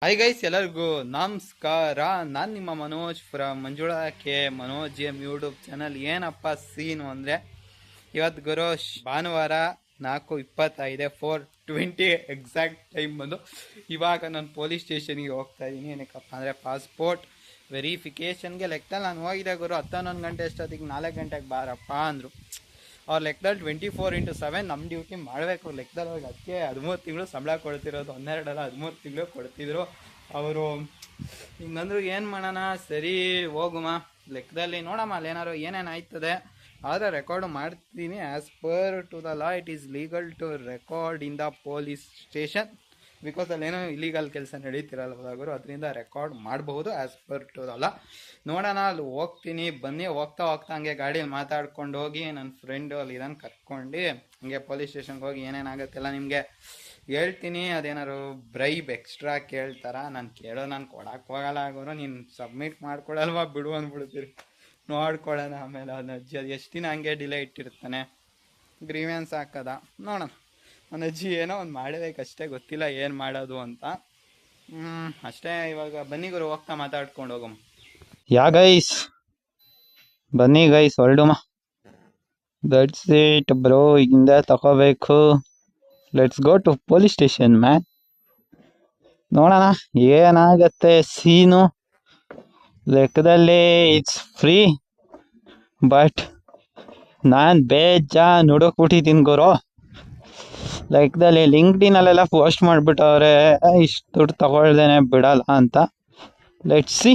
Hi guys, ಎಲ್ಲರಿಗೂ ನಮಸ್ಕಾರ. ನಾನು ನಿಮ್ಮ Manoj from Manjula K Manoj M YouTube channel. ಏನಪ್ಪ ಸೀನು ಅಂದರೆ, ಇವತ್ತು ಭಾನುವಾರ 4:25 4:20 ಎಕ್ಸಾಕ್ಟ್ ಟೈಮ್ ಬಂದು ಇವಾಗ ನಾನು ಪೊಲೀಸ್ ಸ್ಟೇಷನ್ಗೆ ಹೋಗ್ತಾ ಇದ್ದೀನಿ. ಏನಕ್ಕಪ್ಪ ಅಂದರೆ ಪಾಸ್ಪೋರ್ಟ್ ವೆರಿಫಿಕೇಷನ್ಗೆ. ಲೆಕ್ಕದಲ್ಲಿ ನಾನು ಹೋಗಿದೆ 11 ಗಂಟೆ ಅಷ್ಟೊತ್ತಿಗೆ 4 ಗಂಟೆಗೆ ಬಾರಪ್ಪ ಅಂದರು. ಅವ್ರ ಲೆಕ್ಕದಲ್ಲಿ 24/7 ನಮ್ಮ ಡ್ಯೂಟಿ ಮಾಡಬೇಕು. ಲೆಕ್ಕದಲ್ಲಿ ಅವ್ರಿಗೆ ಅದಕ್ಕೆ 13 ತಿಂಗಳು ಸಂಬಳ ಕೊಡ್ತಿರೋದು, 12 ಅಲ್ಲ 13 ತಿಂಗಳು ಕೊಡ್ತಿದ್ರು ಅವರು. ಹಿಂಗಂದ್ರು ಏನು ಮಾಡೋಣ, ಸರಿ ಹೋಗುಮ ಲೆಕ್ಕದಲ್ಲಿ ನೋಡಮ್ಮ ಅಲ್ಲಿ ಏನೇನು ಆಯ್ತದೆ. ಆದರೆ ರೆಕಾರ್ಡು ಮಾಡ್ತೀನಿ. As per to the law it is legal to record in the police station, because ಅಲ್ಲೇನೋ ಇಲೀಗಲ್ ಕೆಲಸ ನಡೀತಿರಲ್ವಾಗರು, ಅದರಿಂದ ರೆಕಾರ್ಡ್ ಮಾಡಬಹುದು as per to the law. ನೋಡೋಣ, ಅಲ್ಲಿ ಹೋಗ್ತೀನಿ. ಬನ್ನಿ, ಹೋಗ್ತಾ ಹಂಗೆ ಗಾಡೀಲಿ ಮಾತಾಡ್ಕೊಂಡು ಹೋಗಿ ನನ್ನ ಫ್ರೆಂಡು ಅಲ್ಲಿ ಇದನ್ನು ಕರ್ಕೊಂಡು ಹಂಗೆ ಪೊಲೀಸ್ ಸ್ಟೇಷನ್ಗೆ ಹೋಗಿ ಏನೇನಾಗುತ್ತೆಲ್ಲ ನಿಮಗೆ ಹೇಳ್ತೀನಿ. ಅದೇನಾದ್ರು ಬ್ರೈಬ್ ಎಕ್ಸ್ಟ್ರಾ ಕೇಳ್ತಾರ, ನಾನು ಕೊಡಕ್ಕೆ ಹೋಗಲ್ಲ ಆಗೋರು. ನೀನು ಸಬ್ಮಿಟ್ ಮಾಡ್ಕೊಡಲ್ವಾ ಬಿಡು ಅಂದ್ಬಿಡ್ತೀರಿ. ನೋಡ್ಕೊಳ್ಳೋಣ ಆಮೇಲೆ ಅದನ್ನ ಅಜ್ಜಿ ಅದು ಎಷ್ಟು ದಿನ ಹಂಗೆ ಡಿಲೇ ಇಟ್ಟಿರ್ತಾನೆ. ಗ್ರೀವೆನ್ಸ್ ಹಾಕದ ನೋಡೋಣ. ನನ್ನ ಅಜ್ಜಿ ಏನೋ ಒಂದು ಮಾಡಬೇಕಷ್ಟೇ, ಗೊತ್ತಿಲ್ಲ ಏನು ಮಾಡೋದು ಅಂತ. ಅಷ್ಟೇ. ಇವಾಗ ಬನ್ನಿ ಗುರು, ಹೋಗ್ತಾ ಮಾತಾಡ್ಕೊಂಡು ಹೋಗಮ್ಮ. ಯಾ ಗೈಸ್, ಬನ್ನಿ ಗೈಸ್ ಹೊರಡುಮ. ದಟ್ಸ್ ಇಟ್ ಬ್ರೋ, ಹಿಂದೆ ತಗೋಬೇಕು. Let's go to police station man. ನೋಡೋಣ ಏನಾಗತ್ತೆ ಸೀನು. ಲೆಕ್ಕದಲ್ಲಿ ಇಟ್ಸ್ ಫ್ರೀ, ಬಟ್ ನಾನು ಬೇಜಾನ್ ಹುಡುಕ್ಬಿಟ್ಟಿದ್ದೀನಿ ಗುರು. ಲೆಕ್ಕದಲ್ಲಿ ಲಿಂಕ್ಡ್ಇನ್ನಲ್ಲೆಲ್ಲ ಪೋಸ್ಟ್ ಮಾಡಿಬಿಟ್ಟವ್ರೆ ಇಷ್ಟು ದುಡ್ಡು ತಗೊಳ್ದೇನೆ ಬಿಡಲ್ಲ ಅಂತ. Let's see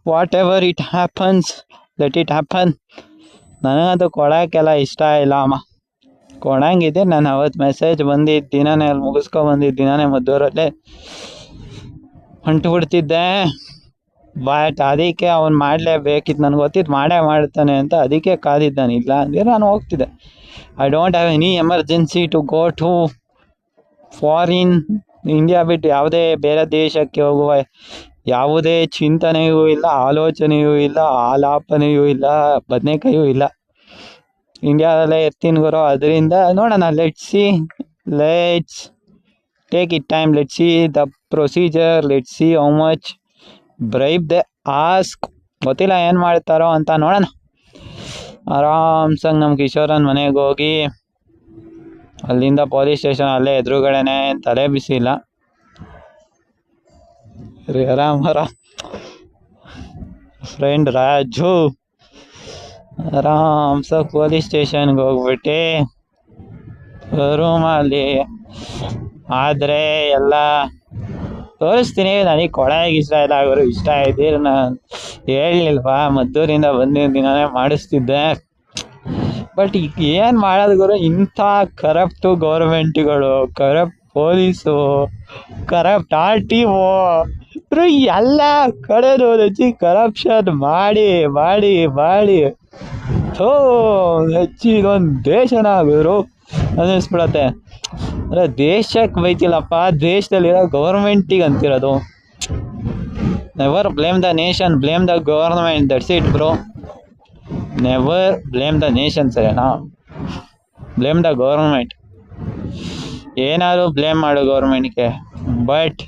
what ever it happens, let it happen. ನನಗಂತೂ ಕೊಡೋಕ್ಕೆಲ್ಲ ಇಷ್ಟ ಇಲ್ಲ ಅಮ್ಮ. ಕೊಡಂಗಿದೆ, ನಾನು ಅವತ್ತು ಮೆಸೇಜ್ ಬಂದಿದ್ದ ದಿನನೇ ಅಲ್ಲಿ ಮುಗಿಸ್ಕೊಬಂದಿದ್ದ ದಿನನೇ ಮದ್ದೂರಲ್ಲೇ ಹೊಂಟುಬಿಡ್ತಿದ್ದೆ. ಬಟ್ ಅದಕ್ಕೆ ಅವ್ನು ಮಾಡಲೇಬೇಕಿತ್ತು, ನನಗೆ ಗೊತ್ತಿತ್ತು ಮಾಡೇ ಮಾಡ್ತಾನೆ ಅಂತ, ಅದಕ್ಕೆ ಕಾದಿದ್ದು. ನಾನು ಇಲ್ಲ ಅಂದರೆ ನಾನು ಹೋಗ್ತಿದ್ದೆ. I don't have any emergency to go to foreign. India ಬಿಟ್ಟು ಯಾವುದೇ ಬೇರೆ ದೇಶಕ್ಕೆ ಹೋಗುವ ಯಾವುದೇ ಚಿಂತನೆಯೂ ಇಲ್ಲ, ಆಲೋಚನೆಯೂ ಇಲ್ಲ, ಆಲಾಪನೆಯೂ ಇಲ್ಲ, ಬದನೆಕಾಯೂ ಇಲ್ಲ. ಇಂಡಿಯಾದಲ್ಲೇ ಇರ್ತೀನಿ ಗುರು. ಅದರಿಂದ ನೋಡೋಣ, let's take it time. Let's see the procedure, let's see how much bribe they ask. ಗೊತ್ತಿಲ್ಲ ಏನು ಮಾಡ್ತಾರೋ ಅಂತ, ನೋಡೋಣ. ಆರಾಮ್ಸಾಗಿ ನಮ್ಮ ಕಿಶೋರನ್ ಮನೆಗೆ ಹೋಗಿ ಅಲ್ಲಿಂದ ಪೊಲೀಸ್ ಸ್ಟೇಷನ್ ಅಲ್ಲೇ ಎದುರುಗಡೆನೆ, ತಲೆ ಬಿಸಿ ಇಲ್ಲ ಆರಾಮರ. ಫ್ರೆಂಡ್ ರಾಜು ಆರಾಮ್ಸಾಗಿ ಪೊಲೀಸ್ ಸ್ಟೇಷನ್ಗೆ ಹೋಗ್ಬಿಟ್ಟು ರೂಮಲ್ಲಿ ಆದರೆ ಎಲ್ಲ ತೋರಿಸ್ತೀನಿ. ನನಗೆ ಕೊಡೋಕೆ ಇಷ್ಟ ಇಲ್ಲ ಆಗೋರು. ಇಷ್ಟ ಇದ್ದೀರಿ ನಾನು ಹೇಳಲಿಲ್ವಾ, ಮದ್ದೂರಿಂದ ಬಂದಿದ್ದ ದಿನನೇ ಮಾಡಿಸ್ತಿದ್ದೆ. ಬಟ್ ಈಗ ಏನು ಮಾಡೋದು ಗುರು, ಇಂಥ corrupt ಗೌರ್ಮೆಂಟ್ಗಳು, corrupt police, corrupt RTO ಎಲ್ಲ ಕಡೆನೂ ಹೆಚ್ಚಿ ಕರಪ್ಷನ್ ಮಾಡಿ ಮಾಡಿ ಮಾಡಿ ಹೆಚ್ಚಿ ಇದೊಂದು ದೇಶನ ಗುರು ಅನ್ನಿಸ್ಬಿಡತ್ತೆ. ಅಂದರೆ ದೇಶಕ್ಕೆ ಬೈತಿಲ್ಲಪ್ಪ, ದೇಶದಲ್ಲಿರೋ ಗೌರ್ಮೆಂಟಿಗೆ ಅಂತಿರೋದು. Never blame the nation, blame the government. That's it bro. Never blame the nation, ಸರಿನಾ? Blame the government. ಏನಾದರೂ ಬ್ಲೇಮ್ ಮಾಡು ಗೌರ್ಮೆಂಟ್ಗೆ, ಬಟ್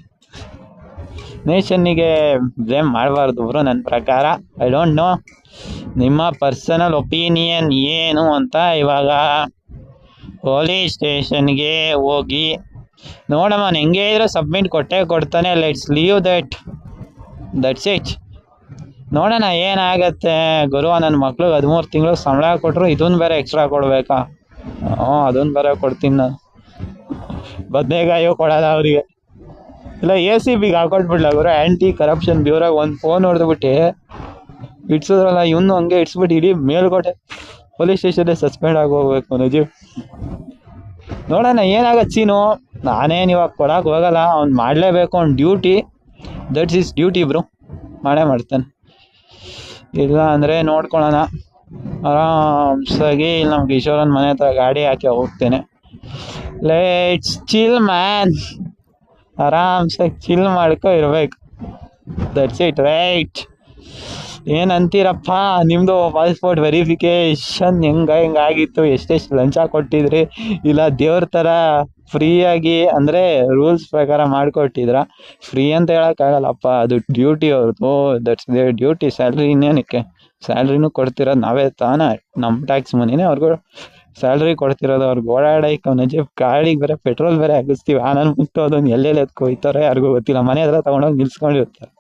ನೇಷನ್ನಿಗೆ ಬ್ಲೇಮ್ ಮಾಡಬಾರ್ದು ಬ್ರೋ ನನ್ನ ಪ್ರಕಾರ. ಐ ಡೋಂಟ್ ನೋ ನಿಮ್ಮ ಪರ್ಸನಲ್ ಒಪಿನಿಯನ್ ಏನು ಅಂತ. ಇವಾಗ ಪೊಲೀಸ್ ಸ್ಟೇಷನ್ಗೆ ಹೋಗಿ ನೋಡಮ್ಮ, ಹೆಂಗೆ ಇದ್ರೆ ಸಬ್ಮಿಟ್ ಕೊಡ್ತಾನೆ. Let's leave that's it. ನೋಡೋಣ ಏನಾಗತ್ತೆ ಗುರು. ನನ್ನ ಮಕ್ಳಿಗೆ 13 ತಿಂಗಳು ಸಂಬಳ ಕೊಟ್ಟರು, ಇದನ್ನು ಬೇರೆ ಎಕ್ಸ್ಟ್ರಾ ಕೊಡಬೇಕಾ? ಅದನ್ನು ಬೇರೆ ಕೊಡ್ತೀನಿ ನಾನು. ಬದನೆಕಾಯು ಕೊಡೋಲ್ಲ ಅವರಿಗೆ. ಇಲ್ಲ ACBಗೆ ಹಾಕೊಟ್ಬಿಡ್ಲ ಗುರು, ಆ್ಯಂಟಿ ಕರಪ್ಷನ್ ಬ್ಯೂರೋಗೆ ಒಂದು ಫೋನ್ ಹೊಡೆದ್ಬಿಟ್ಟು ಇಡ್ಸಿದ್ರಲ್ಲ, ಇವನು ಹಂಗೆ ಇಡ್ಸ್ಬಿಟ್ಟು ಇಡೀ ಮೇಲ್ಕೋಟೆ ಪೊಲೀಸ್ ಸ್ಟೇಷನ್ನೇ ಸಸ್ಪೆಂಡ್ ಆಗಿ ಹೋಗ್ಬೇಕು ನಜೀವ್. ನೋಡೋಣ ಏನಾಗತ್ತೆ ಸೀನು. ನಾನೇನು ಇವಾಗ ಕೊಡೋಕೆ ಹೋಗಲ್ಲ, ಅವ್ನು ಮಾಡಲೇಬೇಕು, ಅವ್ನು duty. That's is duty bro, ಮಾಡೇ ಮಾಡ್ತಾನೆ. ಇಲ್ಲ ಅಂದರೆ ನೋಡ್ಕೊಳ್ಳೋಣ ಆರಾಮ್ಸಾಗಿ. ಇಲ್ಲಿ ನಮ್ಮ ಕಿಶೋರನ್ ಮನೆ ಹತ್ರ ಗಾಡಿ ಹಾಕಿ ಹೋಗ್ತೇನೆ. Let's chill man. ಆರಾಮ್ಸಾಗಿ ಚಿಲ್ ಮಾಡ್ಕೊ ಇರ್ಬೇಕು. That's it, right? ಏನಂತೀರಪ್ಪ? ನಿಮ್ಮದು ಪಾಸ್ಪೋರ್ಟ್ ವೆರಿಫಿಕೇಷನ್ ಹೆಂಗಾಗಿತ್ತು? ಎಷ್ಟೆಷ್ಟು ಲಂಚ ಕೊಟ್ಟಿದ್ರಿ? ಇಲ್ಲ ದೇವ್ರ ಥರ ಫ್ರೀಯಾಗಿ ಅಂದರೆ ರೂಲ್ಸ್ ಪ್ರಕಾರ ಮಾಡಿಕೊಟ್ಟಿದ್ರ. ಫ್ರೀ ಅಂತ ಹೇಳೋಕ್ಕಾಗಲ್ಲಪ್ಪ, ಅದು ಡ್ಯೂಟಿ ಅವ್ರದ್ದು, ದಟ್ಸ್ ದೇರ್ ಡ್ಯೂಟಿ. ಸ್ಯಾಲ್ರಿ ಇನ್ನೇನಕ್ಕೆ, ಸ್ಯಾಲ್ರಿನೂ ಕೊಡ್ತಿರೋದು ನಾವೇ ತಾನೇ, ನಮ್ಮ ಟ್ಯಾಕ್ಸ್ ಮನಿನೇ ಅವ್ರಿಗೂ ಸ್ಯಾಲ್ರಿ ಕೊಡ್ತಿರೋದು. ಅವ್ರಿಗೆ ಓಡಾಡಕ್ಕೆ ಅವನಜ್ಜಿ ಗಾಡಿಗೆ ಬೇರೆ ಪೆಟ್ರೋಲ್ ಬೇರೆ ಹಾಕಿಸ್ತೀವಿ. ಆನಂದ್ ಮುಟ್ಟು ಅದನ್ನು ಎಲ್ಲೆಲ್ಲಿ ಎತ್ಕೊಯ್ತಾರೆ ಯಾರಿಗೂ ಗೊತ್ತಿಲ್ಲ, ಮನೆ ಹತ್ರ ತೊಗೊಂಡೋಗಿ ನಿಲ್ಸ್ಕೊಂಡಿರ್ತಾರೆ.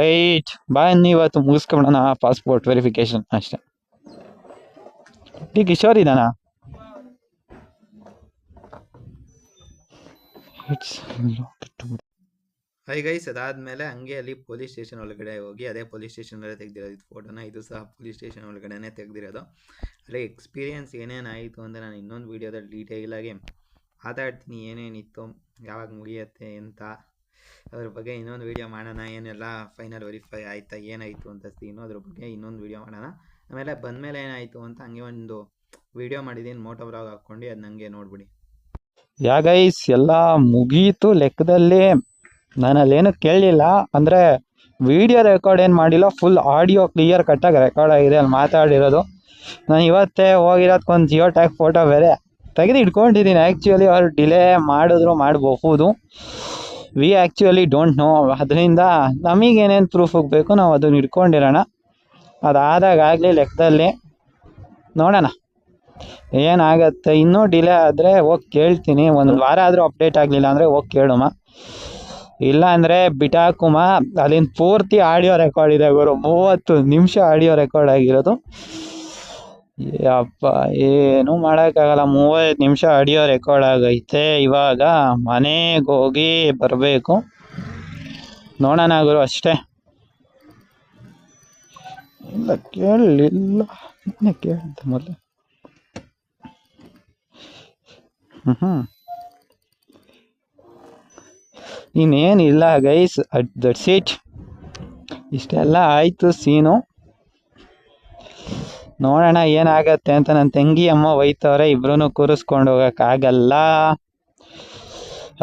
ರೈಟ್, ಬನ್ನಿ ಇವತ್ತು ಮುಗಿಸ್ಕೊಂಬಿಡೋಣ ಪಾಸ್ಪೋರ್ಟ್ ವೆರಿಫಿಕೇಶನ್ ಅಷ್ಟೇ. ಈ ಕಿಶೋರ್ ಇದ್ದಾನಾ? ಹೈ ಗೈಸ್, ಅದಾದಮೇಲೆ ಹಂಗೆ ಅಲ್ಲಿ ಪೊಲೀಸ್ ಸ್ಟೇಷನ್ ಒಳಗಡೆ ಹೋಗಿ, ಅದೇ ಪೊಲೀಸ್ ಸ್ಟೇಷನಲ್ಲೇ ತೆಗ್ದಿರೋದು ಇದು ಫೋಟೋನ. ಇದು ಸಹ ಪೊಲೀಸ್ ಸ್ಟೇಷನ್ ಒಳಗಡೆ ತೆಗ್ದಿರೋದು. ಅಲ್ಲಿ ಎಕ್ಸ್ಪೀರಿಯೆನ್ಸ್ ಏನೇನಾಯಿತು ಅಂದರೆ ನಾನು ಇನ್ನೊಂದು ವೀಡಿಯೋದಲ್ಲಿ ಡೀಟೇಲಾಗಿ ಮಾತಾಡ್ತೀನಿ, ಏನೇನಿತ್ತು, ಯಾವಾಗ ಮುಗಿಯುತ್ತೆ ಅಂತ, ಅದ್ರ ಬಗ್ಗೆ ಇನ್ನೊಂದು ವೀಡಿಯೋ ಮಾಡೋಣ. ಏನೆಲ್ಲ ಫೈನಲ್ ವೆರಿಫೈ ಆಯಿತಾ, ಏನಾಯಿತು ಅಂತ ಅದ್ರ ಬಗ್ಗೆ ಇನ್ನೊಂದು ವೀಡಿಯೋ ಮಾಡೋಣ. ಆಮೇಲೆ ಬಂದಮೇಲೆ ಏನಾಯಿತು ಅಂತ ಹಂಗೆ ಒಂದು ವೀಡಿಯೋ ಮಾಡಿದ್ದೀನಿ, ಮೋಟೋ ಬ್ಲಾಗ್ ಹಾಕ್ಕೊಂಡು, ಅದು ನನಗೆ ನೋಡ್ಬಿಡಿ. ಗೈಸ್ ಎಲ್ಲ ಮುಗೀತು ಲೆಕ್ಕದಲ್ಲಿ. ನಾನು ಅಲ್ಲೇನು ಕೇಳಲಿಲ್ಲ, ಅಂದರೆ ವಿಡಿಯೋ ರೆಕಾರ್ಡ್ ಏನು ಮಾಡಿಲ್ಲ, ಫುಲ್ ಆಡಿಯೋ ಕ್ಲಿಯರ್ ಕಟ್ಟಾಗಿ ರೆಕಾರ್ಡ್ ಆಗಿದೆ ಅಲ್ಲಿ ಮಾತಾಡಿರೋದು. ನಾನು ಇವತ್ತೇ ಹೋಗಿರೋದಕ್ಕೊಂದು ಜಿಯೋ ಟ್ಯಾಗ್ ಫೋಟೋ ಬೇರೆ ತೆಗೆದು ಇಟ್ಕೊಂಡಿದ್ದೀನಿ. ಆ್ಯಕ್ಚುಲಿ ಅವ್ರು ಡಿಲೇ ಮಾಡಿದ್ರು ಮಾಡಬಹುದು, ವಿ ಆ್ಯಕ್ಚುಲಿ ಡೋಂಟ್ ನೋ. ಅದರಿಂದ ನಮಗೇನೇನು ಪ್ರೂಫ್ ಹೋಗಬೇಕು ನಾವು ಅದನ್ನು ಇಟ್ಕೊಂಡಿರೋಣ. ಅದಾದಾಗಲಿ ಲೆಕ್ಕದಲ್ಲಿ ನೋಡೋಣ ಏನಾಗತ್ತೆ. ಇನ್ನೂ ಡಿಲೇ ಆದರೆ ಹೋಗಿ ಕೇಳ್ತೀನಿ. ಒಂದು ವಾರ ಆದರೂ ಅಪ್ಡೇಟ್ ಆಗಲಿಲ್ಲ ಅಂದರೆ ಹೋಗಿ ಕೇಳುಮ, ಇಲ್ಲ ಅಂದರೆ ಬಿಟಾಕುಮ. ಅಲ್ಲಿಂದ ಪೂರ್ತಿ ಆಡಿಯೋ ರೆಕಾರ್ಡ್ ಇದೆ ಗುರು, 30 ನಿಮಿಷ ಆಡಿಯೋ ರೆಕಾರ್ಡ್ ಆಗಿರೋದು. ಅಪ್ಪ ಏನೂ ಮಾಡೋಕ್ಕಾಗಲ್ಲ, 30 ನಿಮಿಷ ಆಡಿಯೋ ರೆಕಾರ್ಡ್ ಆಗೈತೆ. ಇವಾಗ ಮನೆಗೆ ಹೋಗಿ ಬರಬೇಕು, ನೋಡೋಣ ಗುರು ಅಷ್ಟೇ. ಇಲ್ಲ ಕೇಳಲಿಲ್ಲ, ಕೇಳಿದ್ದೆ ಮೊದಲು. ಇನ್ನೇನಿಲ್ಲ ಗೈಸ್, ದಟ್ಸ್ ಇಟ್. ಇಷ್ಟೆಲ್ಲ ಆಯಿತು ಸೀನು. ನೋಡೋಣ ಏನಾಗತ್ತೆ ಅಂತ. ನನ್ನ ತಂಗಿ ಅಮ್ಮ ಒಯ್ತವ್ರೆ, ಇಬ್ರು ಕೂರಿಸ್ಕೊಂಡು ಹೋಗೋಕ್ಕಾಗಲ್ಲ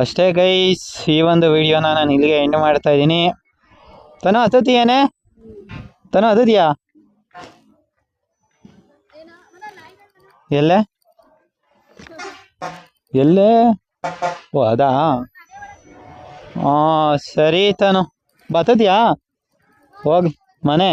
ಅಷ್ಟೇ ಗೈಸ್. ಈ ಒಂದು ವಿಡಿಯೋನ ನಾನು ಇಲ್ಲಿಗೆ ಎಂಡ್ ಮಾಡ್ತಾ ಇದ್ದೀನಿ. ತನು ಹತ್ತತಿಯೇನೆ? ತನು ಹತ್ತಿದ್ಯಾ? ಎಲ್ಲೇ ಎಲ್ಲೇ? ಓ ಅದಾ, ಹಾಂ ಸರಿ ತನು, ಬರ್ತದ್ಯಾ? ಹೋಗಿ ಮನೆ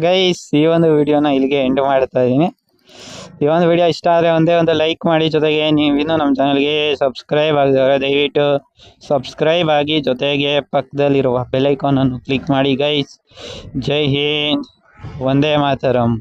ಗೈಸ್, ಈ ಒಂದು ವಿಡಿಯೋನ ಇಲ್ಲಿಗೆ ಎಂಡ್ ಮಾಡ್ತಾ ಇದ್ದೀನಿ. ಈ ಒಂದು ವಿಡಿಯೋ ಇಷ್ಟ ಆದರೆ ಒಂದೇ ಒಂದು ಲೈಕ್ ಮಾಡಿ, ಜೊತೆಗೆ ನೀವಿನ್ನೂ ನಮ್ಮ ಚಾನಲ್ಗೆ ಸಬ್ಸ್ಕ್ರೈಬ್ ಆಗಿದವರು ದಯವಿಟ್ಟು ಸಬ್ಸ್ಕ್ರೈಬ್ ಆಗಿ, ಜೊತೆಗೆ ಪಕ್ಕದಲ್ಲಿರುವ ಬೆಲ್ ಐಕಾನನ್ನು ಕ್ಲಿಕ್ ಮಾಡಿ ಗೈಸ್. ಜೈ ಹಿಂದ್, ವಂದೇ ಮಾತರಂ.